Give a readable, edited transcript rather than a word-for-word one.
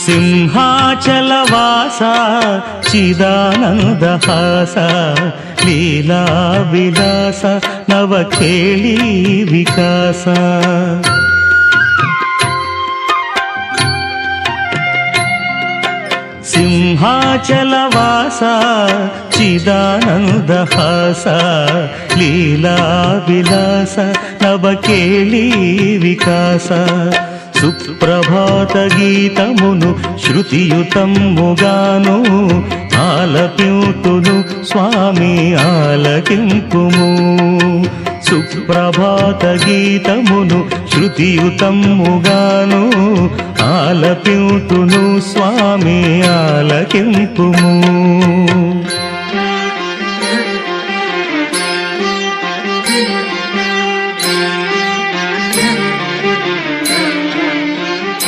సింహాచలవాస చిదానందహాస లీలా విలాస నవఖేళీ వికాస సింహాచలవాస చిదానందహాస లీలా విలాస నవఖేళీ వికాస సుప్రభాత గీతమును శృతియుతముగాను ఆలపింతును స్వామి ఆలకింపుము సుప్రభాత గీతమును శృతియుతముగాను ఆలపింతును స్వామి ఆలకింపుము